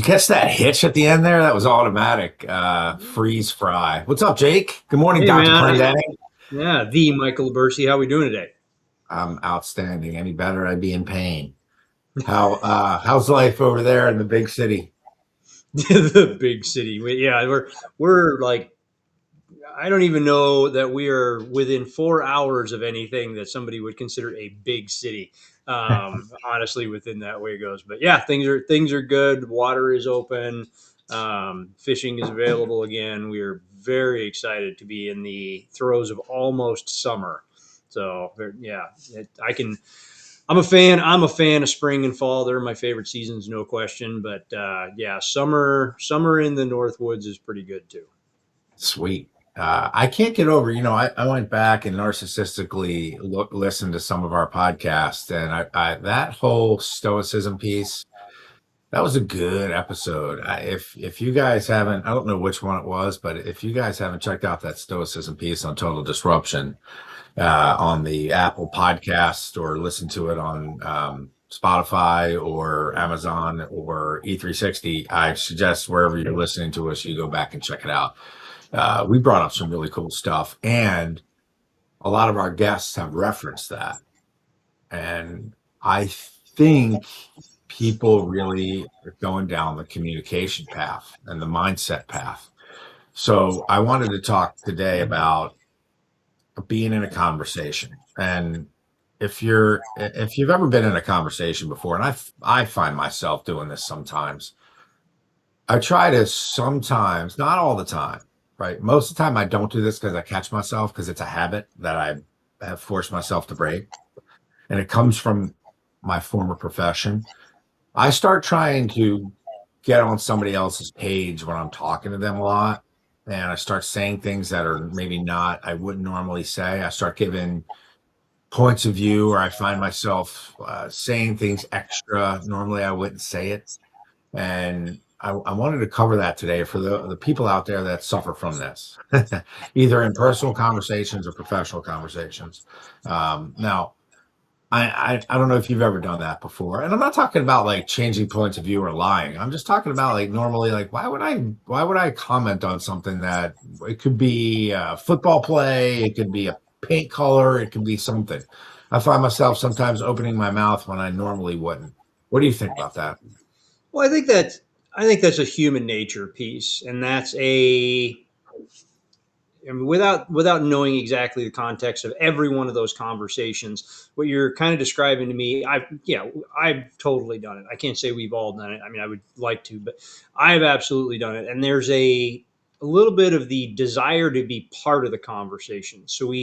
catch that hitch at the end there? That was automatic. Freeze fry. What's up, Jake? Good morning, Hey Dr. man, Clendenning. yeah, the Michael Libercci. How we doing today? I'm outstanding. Any better, I'd be in pain. How's life over there in the big city? The big city. Yeah, we're like I don't even know that we are within 4 hours of anything that somebody would consider a big city. Honestly, within that way it goes. But yeah, things are good. Water is open. Fishing is available again. We are very excited to be in the throes of almost summer. So yeah, I can. I'm a fan. I'm a fan of spring and fall. They're my favorite seasons, no question. But yeah, summer in the North Woods is pretty good too. Sweet. I can't get over, I went back and narcissistically listened to some of our podcasts, and that whole stoicism piece, that was a good episode. If you guys haven't, I don't know which one it was, but if you guys haven't checked out that stoicism piece on Total Disruption, on the Apple podcast, or listen to it on Spotify or Amazon or E360, I suggest wherever you're listening to us, you go back and check it out. We brought up some really cool stuff, and a lot of our guests have referenced that. And I think people really are going down the communication path and the mindset path. So I wanted to talk today about being in a conversation. And if you've ever been in a conversation before, and I find myself doing this sometimes, I try to sometimes, not all the time, right? Most of the time I don't do this because I catch myself, because it's a habit that I have forced myself to break. And it comes from my former profession. I start trying to get on somebody else's page when I'm talking to them a lot. And I start saying things that are maybe not, I wouldn't normally say. I start giving points of view, or I find myself saying things extra. Normally I wouldn't say it. And I wanted to cover that today for the people out there that suffer from this, either in personal conversations or professional conversations. Now, I don't know if you've ever done that before, and I'm not talking about like changing points of view or lying. I'm just talking about like normally, like why would I comment on something that it could be a football play, it could be a paint color, it could be something. I find myself sometimes opening my mouth when I normally wouldn't. What do you think about that? Well, I think that's a human nature piece, and that's I mean, without knowing exactly the context of every one of those conversations, what you're kind of describing to me, I've totally done it. I can't say we've all done it. I mean, I would like to, but I've absolutely done it. And there's a little bit of the desire to be part of the conversation. So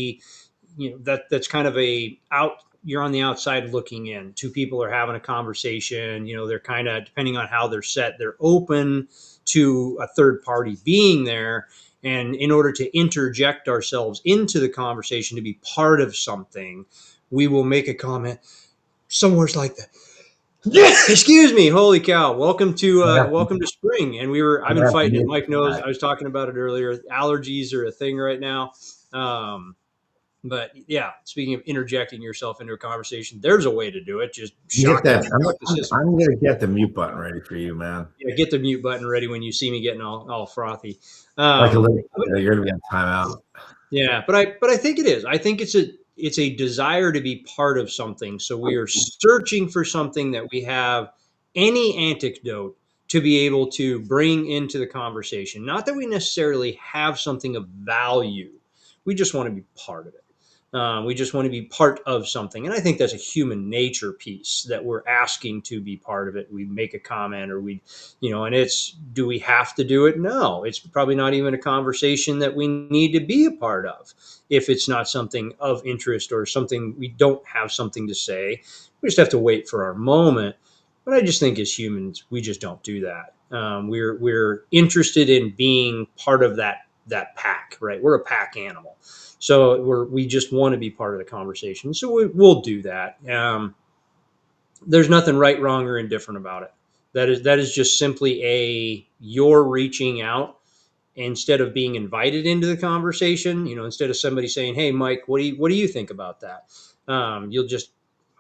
that's kind of a out. You're on the outside looking in. Two people are having a conversation. They're kind of, depending on how they're set, they're open to a third party being there, and in order to interject ourselves into the conversation to be part of something, we will make a comment somewhere's like that. Excuse me. Holy cow. Welcome to spring. And I've been fighting it. Mike knows, I was talking about it earlier. Allergies are a thing right now. But yeah, speaking of interjecting yourself into a conversation, there's a way to do it. Just Get shock that. the system. I'm gonna get the mute button ready for you, man. Yeah, get the mute button ready when you see me getting all frothy. Like a Um, little, you're gonna be on timeout. Yeah, but I think it is. I think it's a desire to be part of something. So we are searching for something that we have any anecdote to be able to bring into the conversation. Not that we necessarily have something of value. We just want to be part of it. We just want to be part of something. And I think that's a human nature piece that we're asking to be part of it. We make a comment, or and do we have to do it? No, it's probably not even a conversation that we need to be a part of. If it's not something of interest or something we don't have something to say, we just have to wait for our moment. But I just think as humans, we just don't do that. We're interested in being part of that pack, right? We're a pack animal. So we just want to be part of the conversation. So we'll do that. There's nothing right, wrong, or indifferent about it. That is just simply you're reaching out instead of being invited into the conversation. Instead of somebody saying, "Hey, Mike, what do you think about that?" You'll just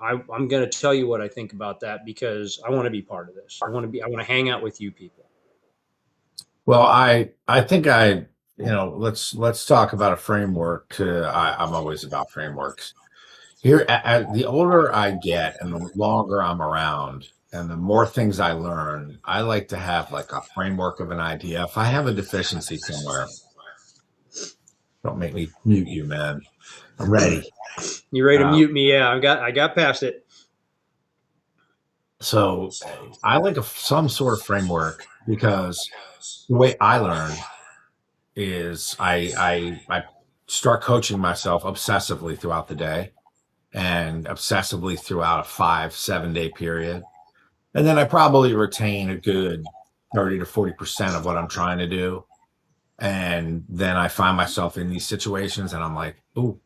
I'm going to tell you what I think about that because I want to be part of this. I want to hang out with you people. Well, I think let's talk about a framework. I'm always about frameworks. Here, the older I get and the longer I'm around and the more things I learn, I like to have like a framework of an idea. If I have a deficiency somewhere, don't make me mute you, man. I'm ready. You ready to Uh, mute me? Yeah, I got past it. so I like some sort of framework because the way I learn is I start coaching myself obsessively throughout the day and obsessively throughout a 5-7 day period. And then I probably retain a good 30 to 40% of what I'm trying to do. And then I find myself in these situations and I'm like, ooh,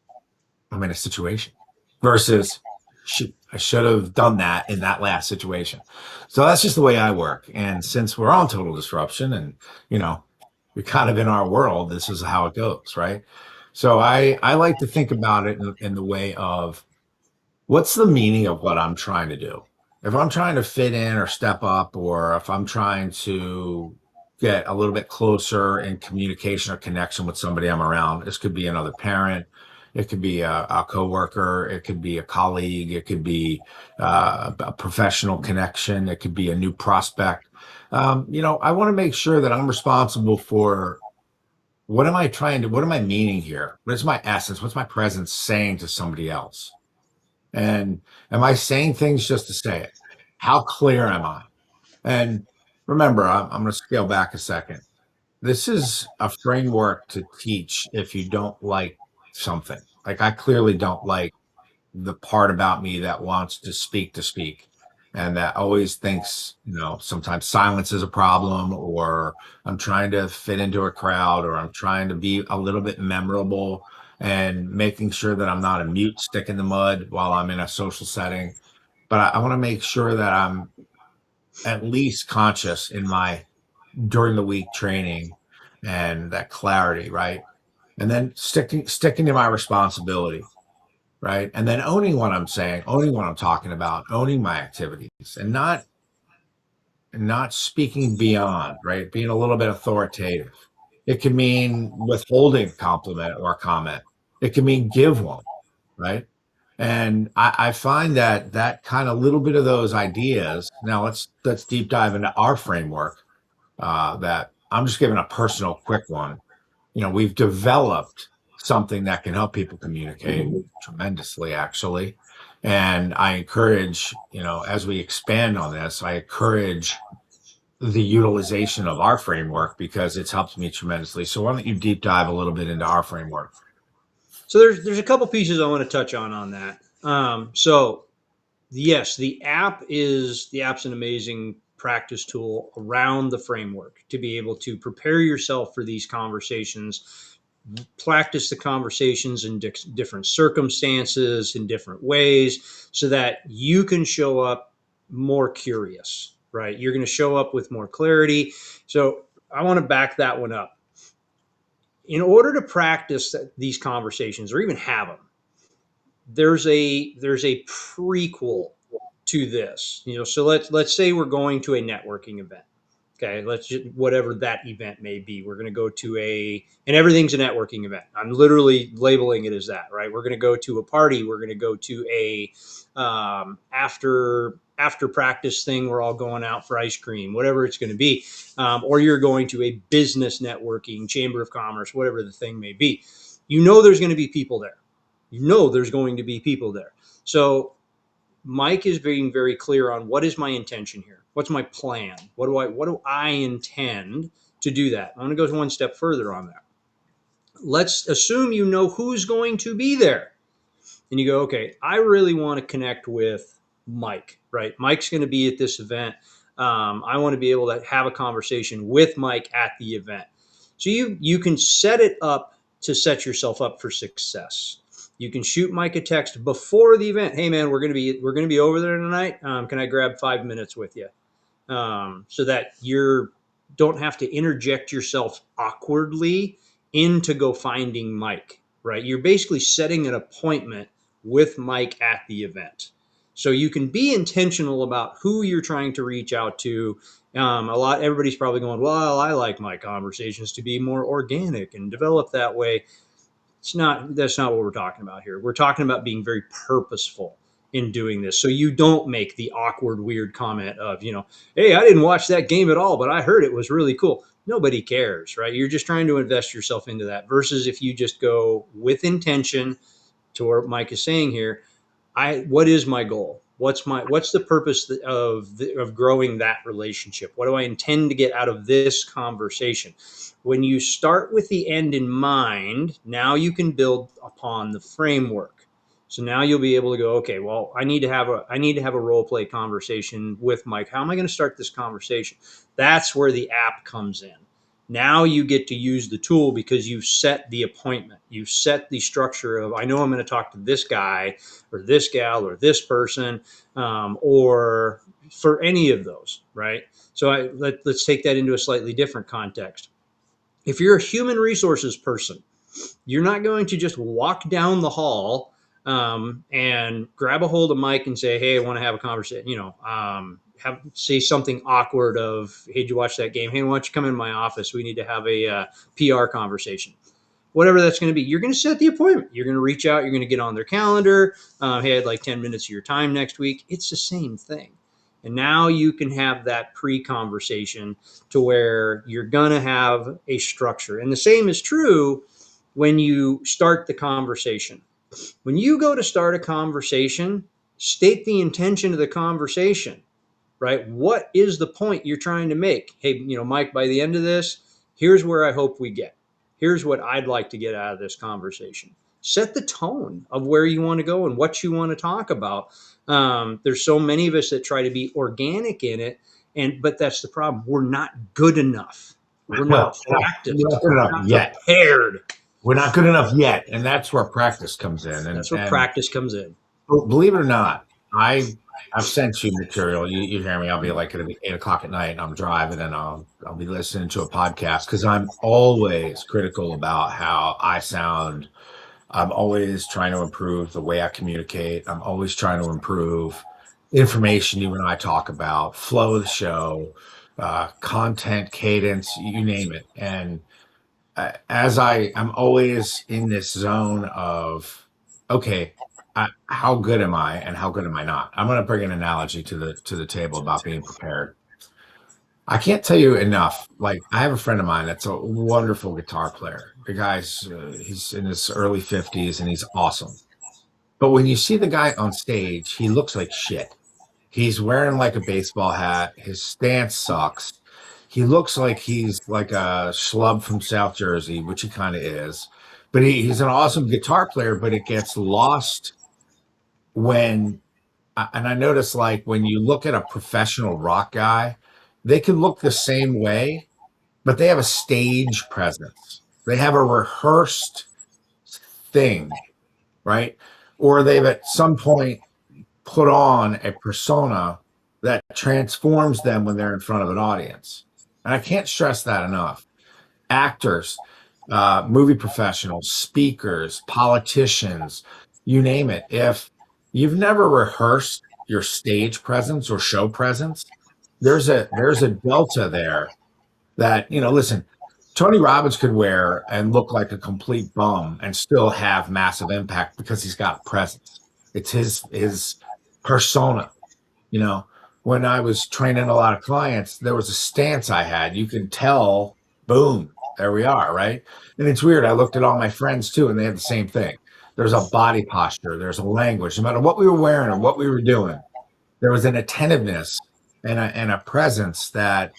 I'm in a situation versus shoot, I should have done that in that last situation. So that's just the way I work. And since we're on total disruption and, you know, we're kind of in our world, this is how it goes, right? So I like to think about it in the way of what's the meaning of what I'm trying to do? If I'm trying to fit in or step up, or if I'm trying to get a little bit closer in communication or connection with somebody I'm around, this could be another parent, it could be a coworker, it could be a colleague, it could be a professional connection, it could be a new prospect. I want to make sure that I'm responsible for what am I meaning here? What is my essence? What's my presence saying to somebody else? And am I saying things just to say it? How clear am I? And remember, I'm going to scale back a second. This is a framework to teach if you don't like something. Like I clearly don't like the part about me that wants to speak and that always thinks, sometimes silence is a problem, or I'm trying to fit into a crowd, or I'm trying to be a little bit memorable and making sure that I'm not a mute stick in the mud while I'm in a social setting. But I want to make sure that I'm at least conscious in my during the week training and that clarity, right? And then sticking to my responsibility, right? And then owning what I'm saying, owning what I'm talking about, owning my activities, and not speaking beyond, right? Being a little bit authoritative. It can mean withholding compliment or comment. It can mean give one, right? And I find that kind of little bit of those ideas. Now let's deep dive into our framework. That I'm just giving a personal quick one. We've developed something that can help people communicate tremendously, actually. And I encourage, as we expand on this, I encourage the utilization of our framework because it's helped me tremendously. So why don't you deep dive a little bit into our framework? So there's a couple pieces I want to touch on that. So yes, the app's an amazing practice tool around the framework to be able to prepare yourself for these conversations, practice the conversations in different circumstances in different ways so that you can show up more curious, right? You're going to show up with more clarity. So I want to back that one up. In order to practice these conversations or even have them, there's a prequel to this. So let's say we're going to a networking event. Okay, let's just whatever that event may be. We're going to go to and everything's a networking event. I'm literally labeling it as that, right? We're going to go to a party. We're going to go to a after practice thing. We're all going out for ice cream, whatever it's going to be, or you're going to a business networking, chamber of commerce, whatever the thing may be. There's going to be people there. There's going to be people there. So Mike is being very clear on what is my intention here. What's my plan? What do I intend to do that? I'm going to go one step further on that. Let's assume you know who's going to be there. And you go, okay, I really want to connect with Mike, right? Mike's going to be at this event. I want to be able to have a conversation with Mike at the event. So you can set it up to set yourself up for success. You can shoot Mike a text before the event. Hey man, we're gonna be over there tonight. Can I grab 5 minutes with you? So that you don't have to interject yourself awkwardly into go finding Mike. Right? You're basically setting an appointment with Mike at the event. So you can be intentional about who you're trying to reach out to. Everybody's probably going, well, I like my conversations to be more organic and develop that way. That's not what we're talking about here. We're talking about being very purposeful in doing this. So you don't make the awkward, weird comment of, hey, I didn't watch that game at all, but I heard it was really cool. Nobody cares, right? You're just trying to invest yourself into that versus if you just go with intention to what Mike is saying here. What is my goal? What's the purpose of growing that relationship? What do I intend to get out of this conversation? When you start with the end in mind, now you can build upon the framework. So now you'll be able to go, okay, well, I need to have a role play conversation with Mike. How am I going to start this conversation? That's where the app comes in. Now you get to use the tool because you've set the appointment. You've set the structure of, I know I'm going to talk to this guy or this gal or this person, or for any of those, right? So let's take that into a slightly different context. If you're a human resources person, you're not going to just walk down the hall and grab a hold of Mike and say, "Hey, I want to have a conversation." Say something awkward of, "Hey, did you watch that game? Hey, why don't you come in my office? We need to have a PR conversation." Whatever that's going to be, you're going to set the appointment. You're going to reach out. You're going to get on their calendar. Hey, I'd like 10 minutes of your time next week. It's the same thing. And now you can have that pre-conversation to where you're going to have a structure. And the same is true when you start the conversation. When you go to start a conversation, state the intention of the conversation, right? What is the point you're trying to make? Hey, Mike, by the end of this, here's where I hope we get. Here's what I'd like to get out of this conversation. Set the tone of where you want to go and what you want to talk about. There's so many of us that try to be organic in it, but that's the problem. We're not good enough. We're not practiced. We're not good enough yet. Prepared. We're not good enough yet, and that's where practice comes in. And that's where practice comes in. Believe it or not, I've sent you material. You hear me? I'll be like at 8:00 at night, and I'm driving, and I'll be listening to a podcast because I'm always critical about how I sound. I'm always trying to improve the way I communicate. I'm always trying to improve information you and I talk about, flow of the show, content, cadence, you name it. And as I'm always in this zone of, okay, how good am I and how good am I not? I'm going to bring an analogy to the table about being prepared. I can't tell you enough. Like, I have a friend of mine that's a wonderful guitar player. The guy's he's in his early 50s and he's awesome. But when you see the guy on stage, he looks like shit. He's wearing like a baseball hat. His stance sucks. He looks like he's like a schlub from South Jersey, which he kind of is. But he's an awesome guitar player, but it gets lost when, and I notice, like, when you look at a professional rock guy, they can look the same way, but they have a stage presence. They have a rehearsed thing, right? Or they've at some point put on a persona that transforms them when they're in front of an audience. And I can't stress that enough. Actors, movie professionals, speakers, politicians, you name it. If you've never rehearsed your stage presence or show presence, there's a delta there that, listen, Tony Robbins could wear and look like a complete bum and still have massive impact because he's got presence. It's his persona. When I was training a lot of clients, there was a stance I had. You can tell, boom, there we are, right? And it's weird. I looked at all my friends too, and they had the same thing. There's a body posture. There's a language. No matter what we were wearing or what we were doing, there was an attentiveness and a presence that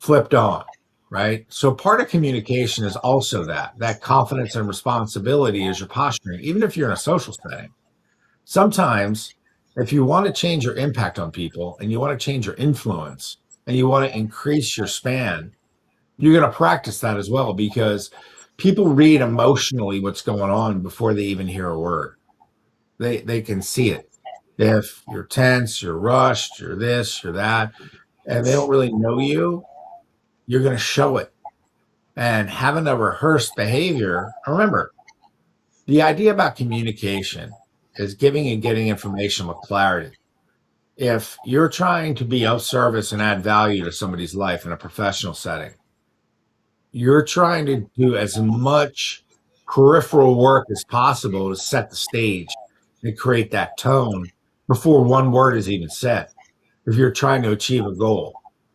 flipped on, right? So part of communication is also that confidence and responsibility is your posturing, even if you're in a social setting. Sometimes if you want to change your impact on people and you want to change your influence and you want to increase your span, you're going to practice that as well, because people read emotionally what's going on before they even hear a word. They can see it. If you're tense, you're rushed, you're this, you're that, and they don't really know you, you're going to show it. And having a rehearsed behavior, remember, the idea about communication is giving and getting information with clarity. If you're trying to be of service and add value to somebody's life in a professional setting, you're trying to do as much peripheral work as possible to set the stage and create that tone before one word is even said. If you're trying to achieve a goal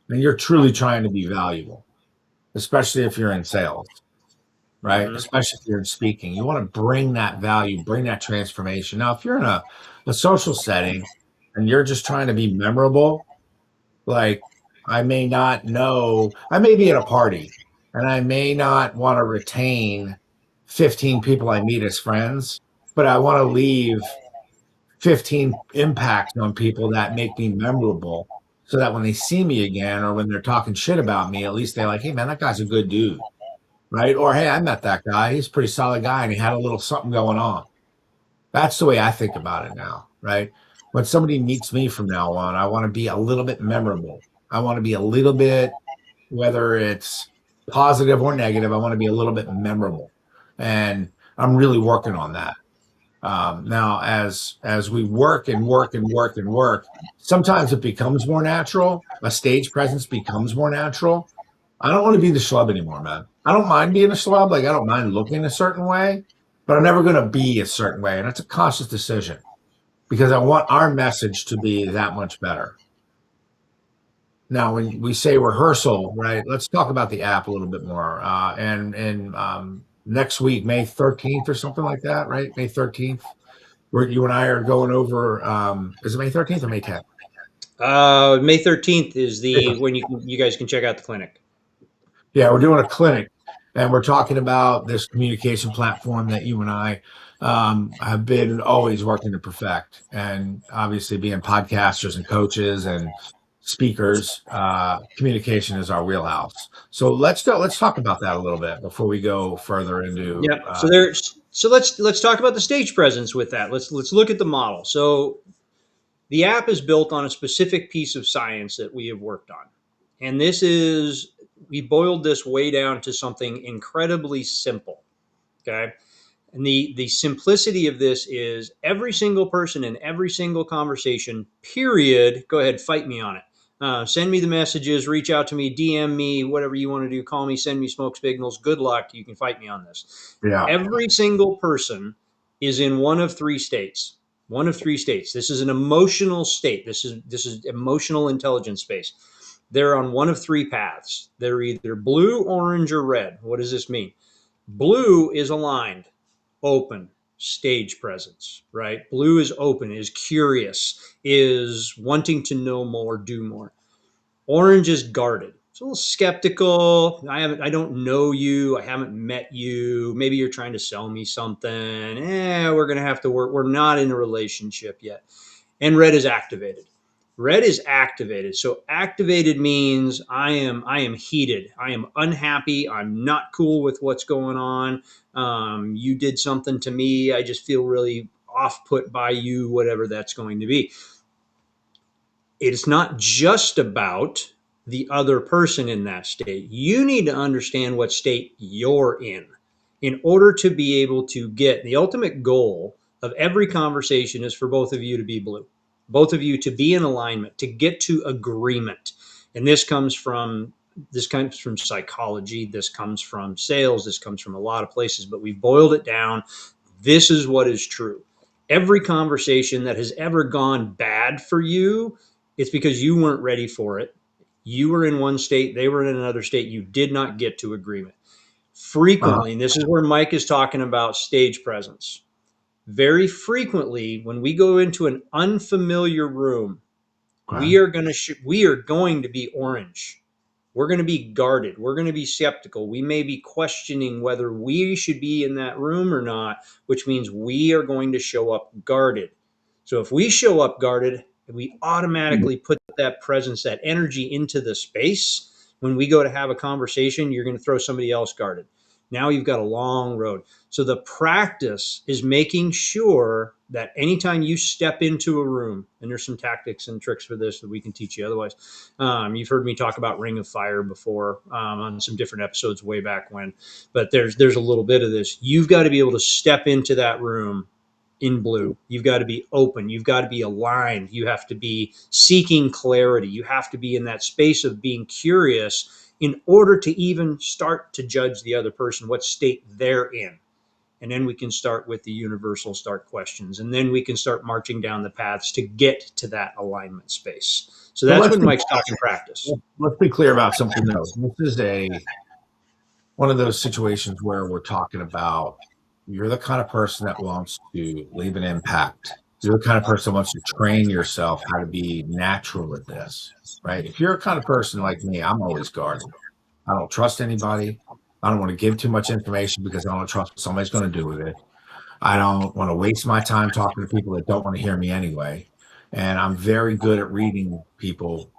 and you're truly trying to be valuable, especially if you're in sales, right? Mm-hmm. Especially if you're in speaking, you want to bring that value, bring that transformation. Now, if you're in a social setting and you're just trying to be memorable, like I may not know, I may be at a party and I may not want to retain 15 people I meet as friends, but I want to leave 15 impacts on people that make me memorable so that when they see me again or when they're talking shit about me, at least they're like, hey man, that guy's a good dude. Right. Or hey, I met that guy. He's a pretty solid guy and he had a little something going on. That's the way I think about it now. Right. When somebody meets me from now on, I want to be a little bit memorable. I want to be a little bit, whether it's positive or negative, I want to be a little bit memorable. And I'm really working on that. Now, as we work and work and work and work, sometimes it becomes more natural. A stage presence becomes more natural. I don't want to be the schlub anymore, man. I don't mind being a schlub. Like I don't mind looking a certain way, but I'm never going to be a certain way. And it's a conscious decision because I want our message to be that much better. Now, when we say rehearsal, right, let's talk about the app a little bit more. And next week, May 13th or something like that, right? May 13th, where you and I are going over, is it May 13th or May 10th? May 13th is the when you guys can check out the clinic. Yeah, we're doing a clinic and we're talking about this communication platform that you and I have been always working to perfect. And obviously, being podcasters and coaches and speakers, communication is our wheelhouse. So let's talk about that a little bit before we go further into. Yeah. So let's talk about the stage presence with that. Let's look at the model. So the app is built on a specific piece of science that we have worked on. And we boiled this way down to something incredibly simple. Okay. And the simplicity of this is every single person in every single conversation, period. Go ahead, fight me on it. Send me the messages, reach out to me, DM me, whatever you want to do. Call me, send me smoke signals. Good luck. You can fight me on this. Yeah. Every single person is in one of three states. One of three states. This is an emotional state. This is emotional intelligence space. They're on one of three paths. They're either blue, orange, or red. What does this mean? Blue is aligned, open, stage presence, right? Blue is open, is curious, is wanting to know more, do more. Orange is guarded. It's a little skeptical. I don't know you. I haven't met you. Maybe you're trying to sell me something. We're going to have to work. We're not in a relationship yet. And red is activated. Red is activated. So activated means I am heated. I am unhappy. I'm not cool with what's going on. You did something to me. I just feel really off put by you, whatever that's going to be. It's not just about the other person in that state. You need to understand what state you're in order to be able to get the ultimate goal of every conversation is for both of you to be blue, both of you to be in alignment, to get to agreement. And this comes from psychology, this comes from sales, this comes from a lot of places, but we've boiled it down. This is what is true. Every conversation that has ever gone bad for you, it's because you weren't ready for it. You were in one state, they were in another state. You did not get to agreement. Frequently, and this is where Mike is talking about stage presence. Very frequently, when we go into an unfamiliar room, we are going to be orange. We're going to be guarded. We're going to be skeptical. We may be questioning whether we should be in that room or not, which means we are going to show up guarded. So if we show up guarded, we automatically put that presence, that energy into the space. When we go to have a conversation, you're going to throw somebody else guarded. Now you've got a long road. So the practice is making sure that anytime you step into a room, and there's some tactics and tricks for this that we can teach you otherwise. You've heard me talk about Ring of Fire before on some different episodes way back when, but there's a little bit of this. You've got to be able to step into that room in blue. You've got to be open. You've got to be aligned. You have to be seeking clarity. You have to be in that space of being curious in order to even start to judge the other person, what state they're in. And then we can start with the universal start questions. And then we can start marching down the paths to get to that alignment space. So Well, that's when Mike's talking practice. let's be clear about something though. This is one of those situations where we're talking about you're the kind of person that wants to leave an impact. You're the kind of person that wants to train yourself how to be natural at this, right? If you're a kind of person like me, I'm always guarded. I don't trust anybody. I don't want to give too much information because I don't trust what somebody's going to do with it. I don't want to waste my time talking to people that don't want to hear me anyway. And I'm very good at reading people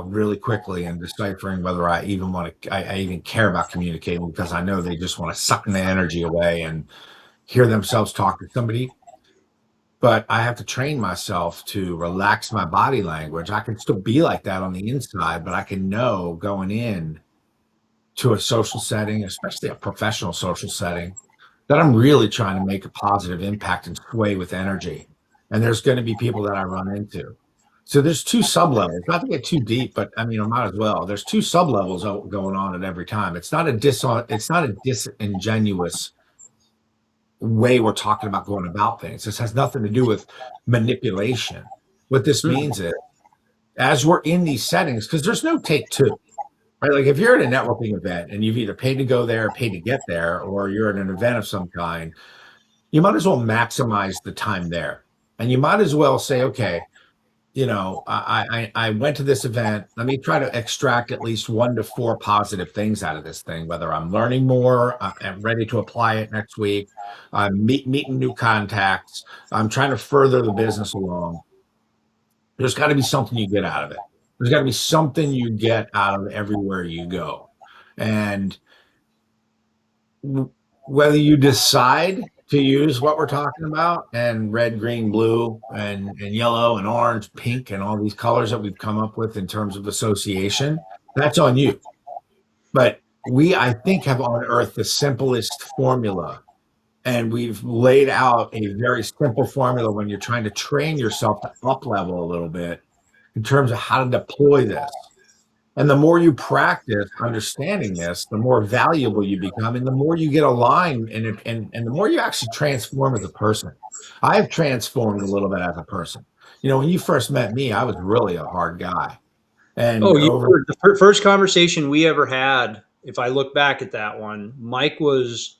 really quickly and deciphering whether I even want to, I even care about communicating because I know they just want to suck the energy away and hear themselves talk to somebody. But I have to train myself to relax my body language. I can still be like that on the inside, but I can know going in to a social setting, especially a professional social setting, that I'm really trying to make a positive impact and sway with energy. And there's going to be people that I run into. So there's two sub levels, not to get too deep, but I mean, I might as well. There's two sub levels going on at every time. It's not a disingenuous way we're talking about going about things. This has nothing to do with manipulation. What this means is, as we're in these settings, because there's no take two, right? Like if you're at a networking event and you've either paid to go there, paid to get there, or you're at an event of some kind, you might as well maximize the time there. And you might as well say, okay, I went to this event. Let me try to extract at least 1 to 4 positive things out of this thing, whether I'm learning more, I'm ready to apply it next week, I'm meeting new contacts, I'm trying to further the business along. There's got to be something you get out of it. There's got to be something you get out of everywhere you go. And whether you decide to use what we're talking about and red, green, blue, and yellow and orange, pink, and all these colors that we've come up with in terms of association, that's on you. But we, I think, have unearthed the simplest formula. And we've laid out a very simple formula when you're trying to train yourself to up level a little bit in terms of how to deploy this. And the more you practice understanding this, the more valuable you become, and the more you get aligned, and the more you actually transform as a person. I've transformed a little bit as a person. When you first met me, I was really a hard guy. And The first conversation we ever had, if I look back at that one, Mike was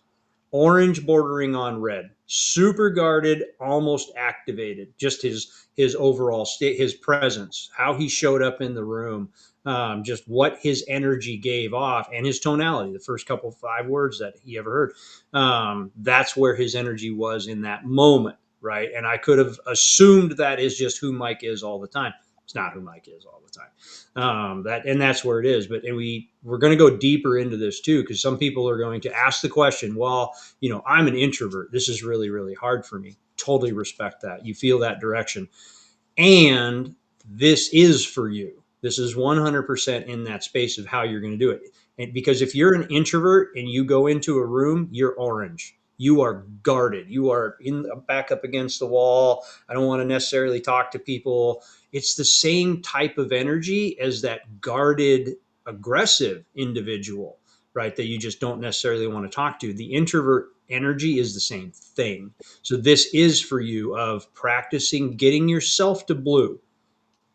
orange bordering on red, super guarded, almost activated. Just his overall state, his presence, how he showed up in the room, just what his energy gave off, and his tonality. The first couple 5 words that he ever heard, that's where his energy was in that moment, right? And I could have assumed that is just who Mike is all the time. It's not who Mike is all the time. That's where it is. But we're going to go deeper into this too, because some people are going to ask the question, well, I'm an introvert. This is really, really hard for me. Totally respect that. You feel that direction. And this is for you. This is 100% in that space of how you're going to do it. And because if you're an introvert and you go into a room, you're orange. You are guarded. You are back up against the wall. I don't want to necessarily talk to people. It's the same type of energy as that guarded, aggressive individual, right? That you just don't necessarily want to talk to. The introvert energy is the same thing. So this is for you of practicing getting yourself to blue,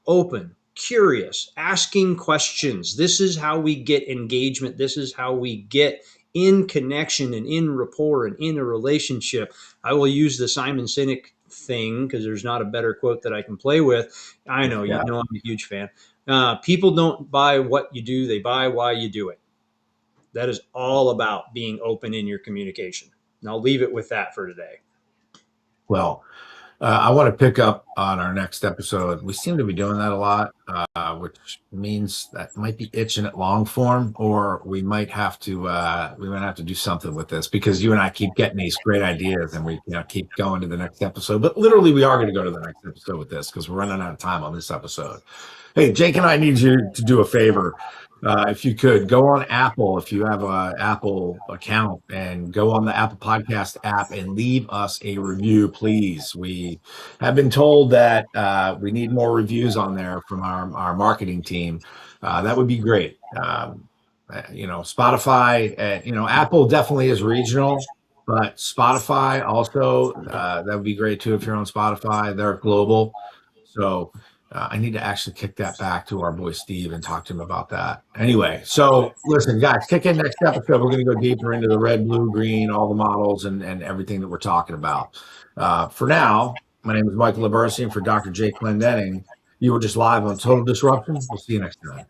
open, curious, asking questions. This is how we get engagement. This is how we get in connection and in rapport and in a relationship. I will use the Simon Sinek thing because there's not a better quote that I can play with. I know, I'm a huge fan. People don't buy what you do, they buy why you do it. That is all about being open in your communication. And I'll leave it with that for today. Well, I want to pick up on our next episode. We seem to be doing that a lot, which means that might be itching at long form, or we might have to do something with this because you and I keep getting these great ideas and we keep going to the next episode. But literally, we are going to go to the next episode with this because we're running out of time on this episode. Hey, Jake and I need you to do a favor. If you could go on Apple, if you have a Apple account, and go on the Apple Podcast app and leave us a review, please. We have been told that we need more reviews on there from our marketing team. That would be great. Spotify, Apple definitely is regional, but Spotify also, that would be great too if you're on Spotify. They're global. So I need to actually kick that back to our boy Steve and talk to him about that. Anyway, so listen, guys, kick in next episode. We're going to go deeper into the red, blue, green, all the models and everything that we're talking about. For now, my name is Michael Libercci, and for Dr. J. Clendenning, you were just live on Total Disruption. We'll see you next time.